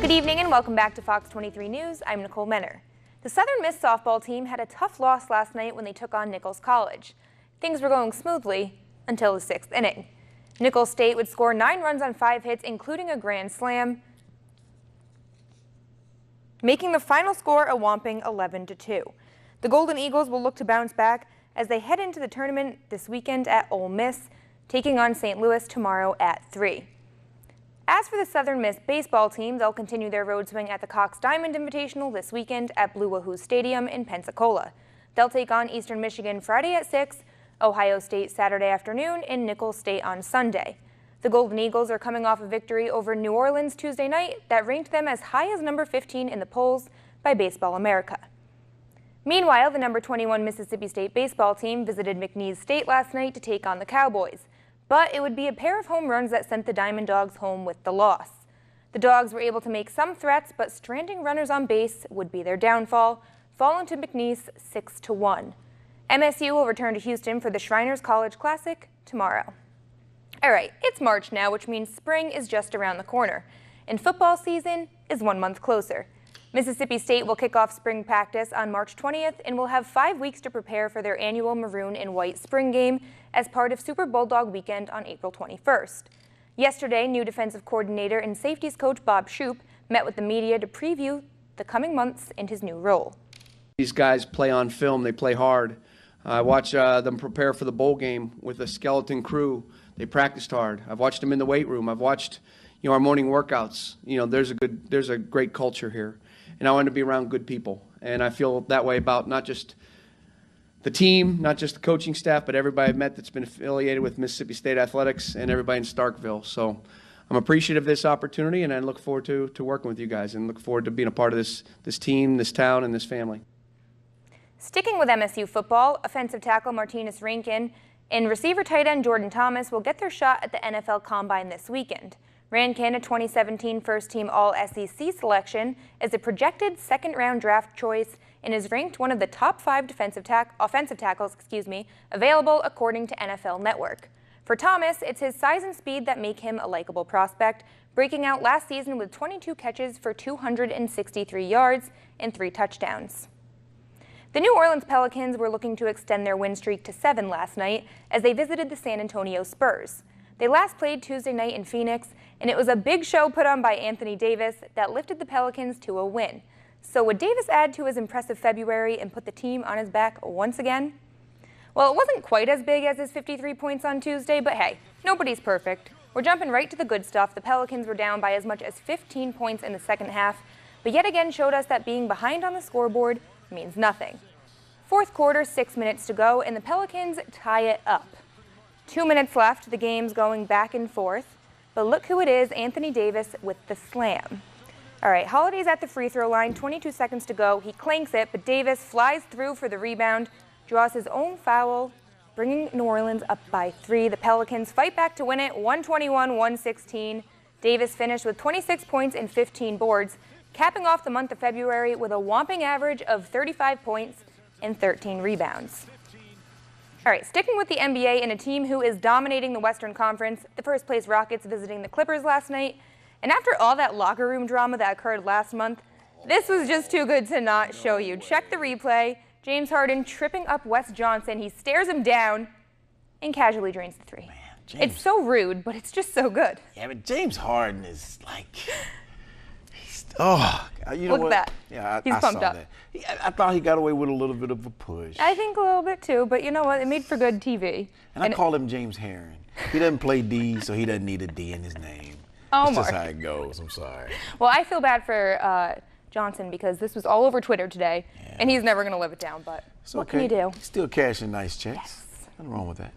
Good evening and welcome back to Fox 23 News. I'm Nicole Menner. The Southern Miss softball team had a tough loss last night when they took on Nichols College. Things were going smoothly until the 6th inning. Nichols State would score 9 runs on 5 hits, including a grand slam, making the final score a whopping 11-2. The Golden Eagles will look to bounce back as they head into the tournament this weekend at Ole Miss, taking on St. Louis tomorrow at 3. As for the Southern Miss baseball team, they'll continue their road swing at the Cox Diamond Invitational this weekend at Blue Wahoo Stadium in Pensacola. They'll take on Eastern Michigan Friday at 6, Ohio State Saturday afternoon, and Nichols State on Sunday. The Golden Eagles are coming off a victory over New Orleans Tuesday night that ranked them as high as number 15 in the polls by Baseball America. Meanwhile, the number 21 Mississippi State baseball team visited McNeese State last night to take on the Cowboys. But it would be a pair of home runs that sent the Diamond Dogs home with the loss. The Dogs were able to make some threats, but stranding runners on base would be their downfall, falling to McNeese 6-1. MSU will return to Houston for the Shriners College Classic tomorrow. All right, it's March now, which means spring is just around the corner, and football season is 1 month closer. Mississippi State will kick off spring practice on March 20th and will have 5 weeks to prepare for their annual maroon and white spring game as part of Super Bulldog Weekend on April 21st. Yesterday, new defensive coordinator and safeties coach Bob Shoop met with the media to preview the coming months in his new role. These guys play on film, they play hard. I watch them prepare for the bowl game with a skeleton crew. They practiced hard. I've watched them in the weight room. I've watched our morning workouts. There's a great culture here. And I want to be around good people. And I feel that way about not just the team, not just the coaching staff, but everybody I've met that's been affiliated with Mississippi State Athletics and everybody in Starkville. So I'm appreciative of this opportunity, and I look forward to working with you guys and look forward to being a part of this team, this town, and this family. Sticking with MSU football, offensive tackle Martinez Rankin and receiver tight end Jordan Thomas will get their shot at the NFL Combine this weekend. Rankin, a 2017 first-team All-SEC selection, is a projected second-round draft choice and is ranked one of the top 5 offensive tackles available according to NFL Network. For Thomas, it's his size and speed that make him a likable prospect, breaking out last season with 22 catches for 263 yards and 3 touchdowns. The New Orleans Pelicans were looking to extend their win streak to 7 last night as they visited the San Antonio Spurs. They last played Tuesday night in Phoenix, and it was a big show put on by Anthony Davis that lifted the Pelicans to a win. So would Davis add to his impressive February and put the team on his back once again? Well, it wasn't quite as big as his 53 points on Tuesday, but hey, nobody's perfect. We're jumping right to the good stuff. The Pelicans were down by as much as 15 points in the second half, but yet again showed us that being behind on the scoreboard means nothing. Fourth quarter, 6 minutes to go, and the Pelicans tie it up. 2 minutes left, the game's going back and forth, but look who it is, Anthony Davis with the slam. All right, Holiday's at the free throw line, 22 seconds to go. He clanks it, but Davis flies through for the rebound, draws his own foul, bringing New Orleans up by 3. The Pelicans fight back to win it, 121-116. Davis finished with 26 points and 15 boards, capping off the month of February with a whopping average of 35 points and 13 rebounds. All right, sticking with the NBA and a team who is dominating the Western Conference, the first-place Rockets visiting the Clippers last night. And after all that locker room drama that occurred last month, this was just too good to not show you. Check the replay. James Harden tripping up Wes Johnson. He stares him down and casually drains the 3. Man, it's so rude, but it's just so good. Yeah, but James Harden is like... you know Look what? at that. Yeah, He's pumped up. I thought he got away with a little bit of a push. I think a little bit too, but you know what? It made for good TV. And I call him James Herron. He doesn't play D, so he doesn't need a D in his name. Oh, That's Mark. just how it goes. I'm sorry. Well, I feel bad for Johnson because this was all over Twitter today, and he's never going to live it down. But what can you do? He's still cashing nice checks. Yes. Nothing wrong with that.